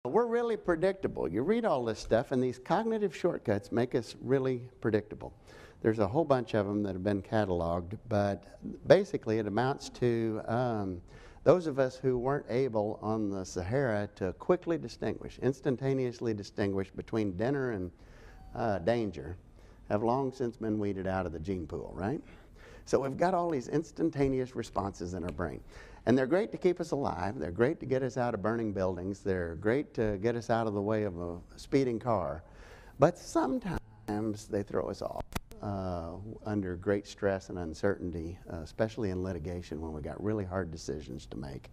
We're really predictable. You read all this stuff, and these cognitive shortcuts make us really predictable. There's a whole bunch of them that have been cataloged, but basically it amounts to those of us who weren't able on the Sahara to quickly distinguish, instantaneously distinguish between dinner and danger, have long since been weeded out of the gene pool, right? So we've got all these instantaneous responses in our brain. And they're great to keep us alive. They're great to get us out of burning buildings. They're great to get us out of the way of a speeding car. But sometimes they throw us off under great stress and uncertainty, especially in litigation when we've got really hard decisions to make.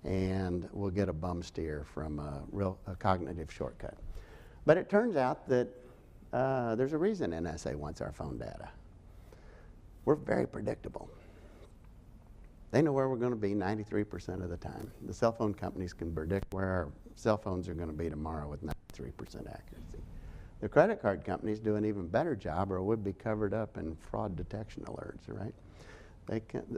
And we'll get a bum steer from a cognitive shortcut. But it turns out that there's a reason NSA wants our phone data. We're very predictable. They know where we're going to be 93% of the time. The cell phone companies can predict where our cell phones are going to be tomorrow with 93% accuracy. The credit card companies do an even better job, or we'd be covered up in fraud detection alerts, right?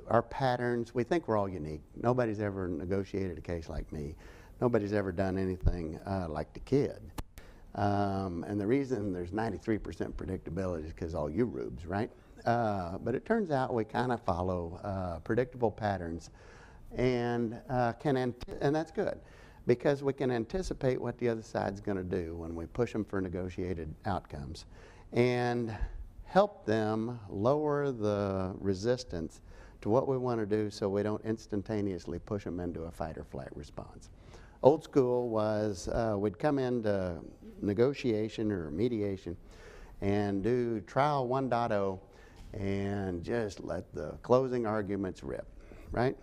Our patterns, we think we're all unique. Nobody's ever negotiated a case like me. Nobody's ever done anything like the kid. And the reason there's 93% predictability is because all you rubes, right? But it turns out we kind of follow predictable patterns, and that's good because we can anticipate what the other side's going to do when we push them for negotiated outcomes and help them lower the resistance to what we want to do so we don't instantaneously push them into a fight or flight response. Old school was we'd come into negotiation or mediation and do trial 1.0 and just let the closing arguments rip, right?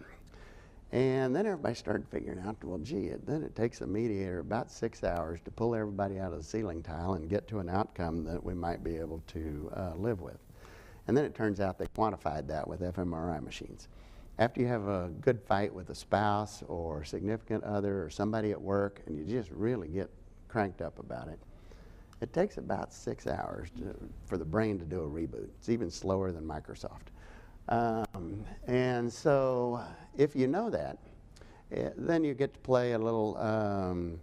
And then everybody started figuring out, well, gee, then it takes a mediator about 6 hours to pull everybody out of the ceiling tile and get to an outcome that we might be able to live with. And then it turns out they quantified that with fMRI machines. After you have a good fight with a spouse or significant other or somebody at work and you just really get cranked up about it, it takes about 6 hours for the brain to do a reboot. It's even slower than Microsoft. And so if you know that, then you get to play a little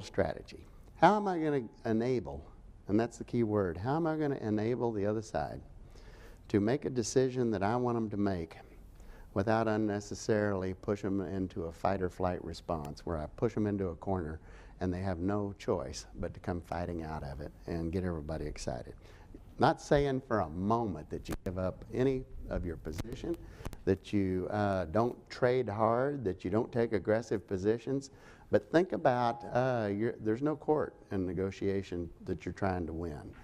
strategy. How am I going to enable, and that's the key word, how am I going to enable the other side to make a decision that I want them to make without unnecessarily push them into a fight or flight response where I push them into a corner and they have no choice but to come fighting out of it and get everybody excited. Not saying for a moment that you give up any of your position, that you don't trade hard, that you don't take aggressive positions, but think about there's no court in negotiation that you're trying to win.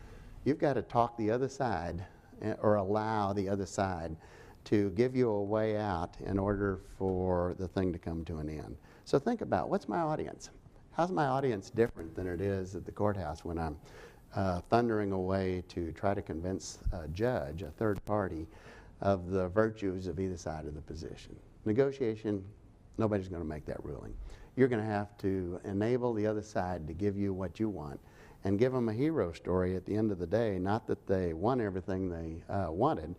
You've got to talk the other side or allow the other side to give you a way out in order for the thing to come to an end. So think about, what's my audience? How's my audience different than it is at the courthouse when I'm thundering away to try to convince a judge, a third party, of the virtues of either side of the position? Negotiation, nobody's going to make that ruling. You're going to have to enable the other side to give you what you want and give them a hero story at the end of the day, not that they won everything they wanted,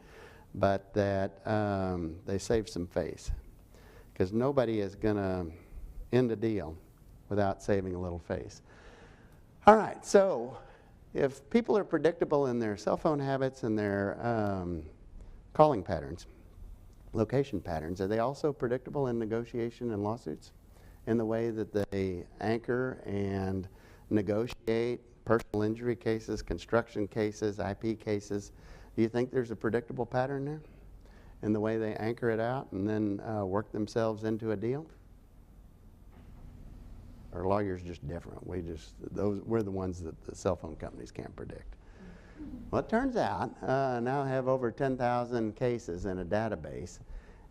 but that they saved some face. Because nobody is going to end a deal without saving a little face. All right, so if people are predictable in their cell phone habits and their calling patterns, location patterns, are they also predictable in negotiation and lawsuits in the way that they anchor and negotiate personal injury cases, construction cases, IP cases? Do you think there's a predictable pattern there in the way they anchor it out and then work themselves into a deal? Or are lawyers just different? We're the ones that the cell phone companies can't predict. Well, it turns out, now I have over 10,000 cases in a database,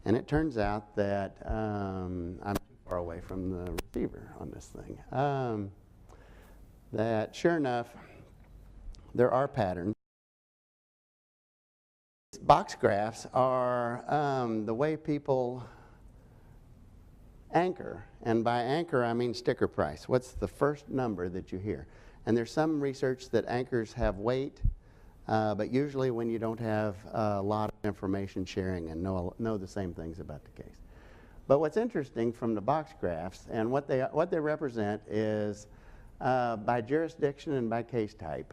and it turns out that I'm too far away from the receiver on this thing. That sure enough, there are patterns. Box graphs are the way people anchor, and by anchor I mean sticker price. What's the first number that you hear? And there's some research that anchors have weight, but usually when you don't have a lot of information sharing and know the same things about the case. But what's interesting from the box graphs, and what they represent is by jurisdiction and by case type,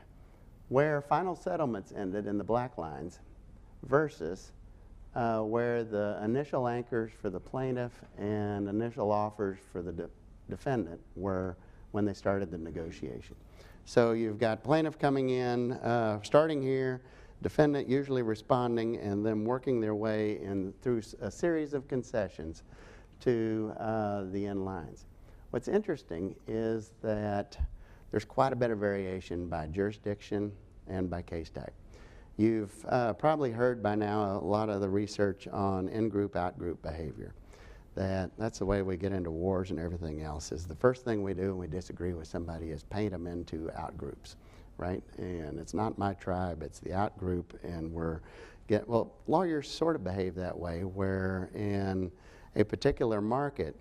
where final settlements ended in the black lines versus where the initial anchors for the plaintiff and initial offers for the defendant were when they started the negotiation. So you've got plaintiff coming in, starting here, defendant usually responding, and then working their way in through a series of concessions to the end lines. What's interesting is that there's quite a bit of variation by jurisdiction and by case type. You've probably heard by now a lot of the research on in-group, out-group behavior. That's the way we get into wars and everything else, is the first thing we do when we disagree with somebody is paint them into out-groups, right? And it's not my tribe, it's the out-group, and well, lawyers sort of behave that way, where in a particular market,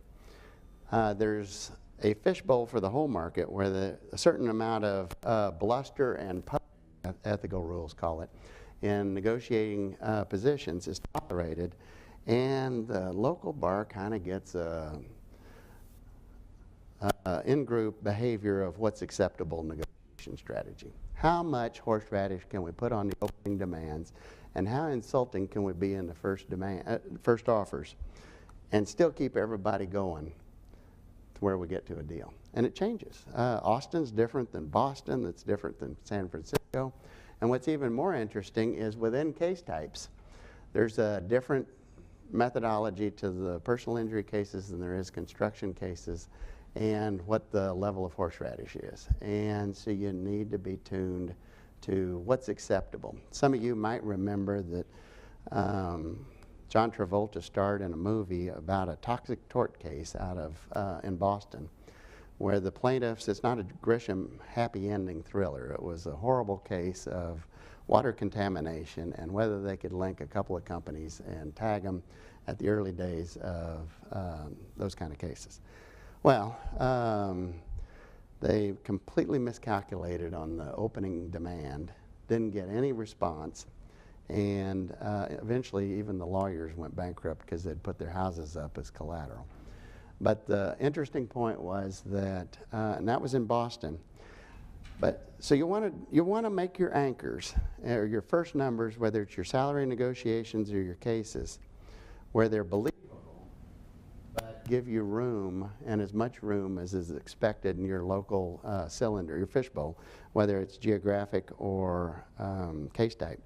there's a fishbowl for the whole market where a certain amount of bluster and ethical rules call it, in negotiating positions is tolerated, and the local bar kind of gets in-group behavior of what's acceptable negotiation strategy. How much horseradish can we put on the opening demands, and how insulting can we be in the first offers, and still keep everybody going to where we get to a deal? And it changes. Austin's different than Boston, that's different than San Francisco. And what's even more interesting is within case types, there's a different methodology to the personal injury cases than there is construction cases, and what the level of horseradish is. And so you need to be tuned to what's acceptable. Some of you might remember that John Travolta starred in a movie about a toxic tort case out of in Boston, where the plaintiffs, it's not a Grisham happy ending thriller, it was a horrible case of water contamination and whether they could link a couple of companies and tag them at the early days of those kind of cases. Well, they completely miscalculated on the opening demand, didn't get any response, and eventually even the lawyers went bankrupt because they'd put their houses up as collateral. But the interesting point was that, and that was in Boston. But so you want to make your anchors, or your first numbers, whether it's your salary negotiations or your cases, where they're believable, but give you room, and as much room as is expected in your local cylinder, your fishbowl, whether it's geographic or case type.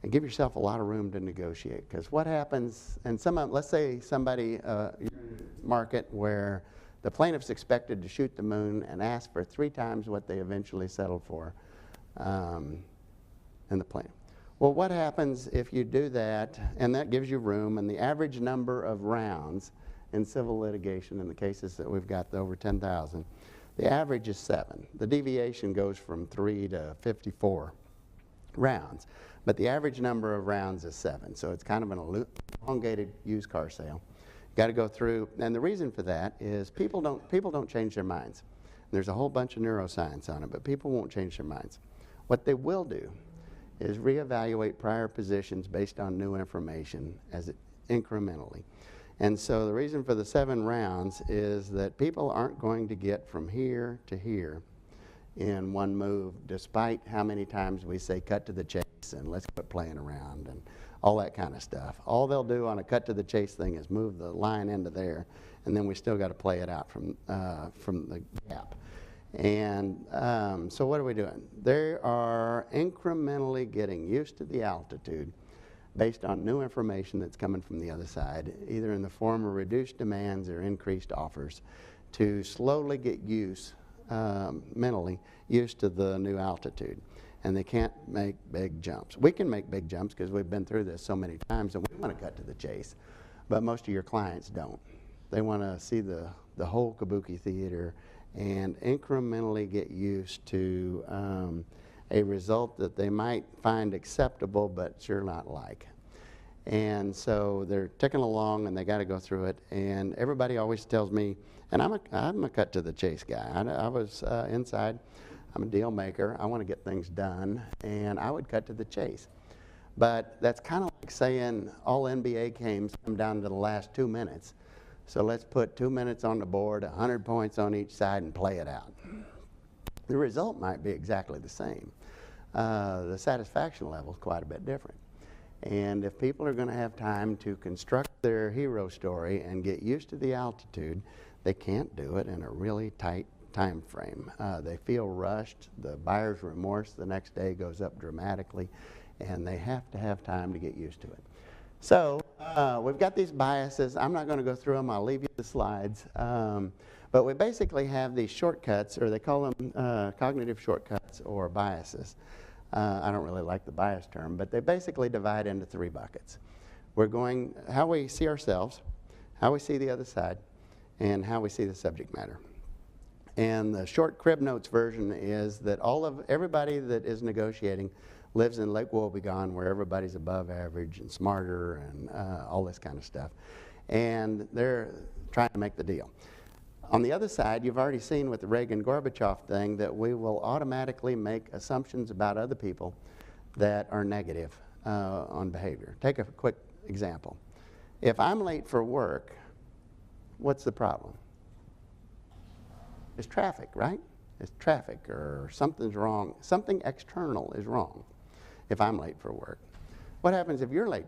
And give yourself a lot of room to negotiate, because what happens, and let's say somebody, market where the plaintiff's expected to shoot the moon and ask for 3 times what they eventually settled for in the plaintiff. Well, what happens if you do that, and that gives you room, and the average number of rounds in civil litigation in the cases that we've got, over 10,000, the average is 7. The deviation goes from 3 to 54 rounds, but the average number of rounds is 7, so it's kind of an elongated used car sale. Got to go through, and the reason for that is people don't change their minds. There's a whole bunch of neuroscience on it, but people won't change their minds. What they will do is reevaluate prior positions based on new information incrementally. And so the reason for the 7 rounds is that people aren't going to get from here to here in one move, despite how many times we say cut to the chase and let's quit playing around and all that kind of stuff. All they'll do on a cut to the chase thing is move the line into there, and then we still got to play it out from the gap. And so what are we doing? They are incrementally getting used to the altitude based on new information that's coming from the other side, either in the form of reduced demands or increased offers, to slowly get mentally used to the new altitude. And they can't make big jumps. We can make big jumps because we've been through this so many times, and we want to cut to the chase, but most of your clients don't. They want to see the whole kabuki theater and incrementally get used to a result that they might find acceptable but sure not like. And so they're ticking along, and they got to go through it. And everybody always tells me, and I'm a cut to the chase guy. I was inside. I'm a deal maker. I want to get things done, and I would cut to the chase. But that's kind of like saying all NBA games come down to the last 2 minutes. So let's put 2 minutes on the board, 100 points on each side, and play it out. The result might be exactly the same. The satisfaction level is quite a bit different. And if people are going to have time to construct their hero story and get used to the altitude, they can't do it in a really tight time frame. They feel rushed. The buyer's remorse the next day goes up dramatically, and they have to have time to get used to it. So we've got these biases. I'm not going to go through them. I'll leave you the slides. But we basically have these shortcuts, or they call them cognitive shortcuts or biases. I don't really like the bias term, but they basically divide into 3 buckets. We're going how we see ourselves, how we see the other side, and how we see the subject matter. And the short crib notes version is that everybody that is negotiating lives in Lake Wobegon, where everybody's above average and smarter and all this kind of stuff. And they're trying to make the deal. On the other side, you've already seen with the Reagan-Gorbachev thing that we will automatically make assumptions about other people that are negative on behavior. Take a quick example. If I'm late for work, what's the problem? It's traffic, right? It's traffic, or something's wrong. Something external is wrong if I'm late for work. What happens if you're late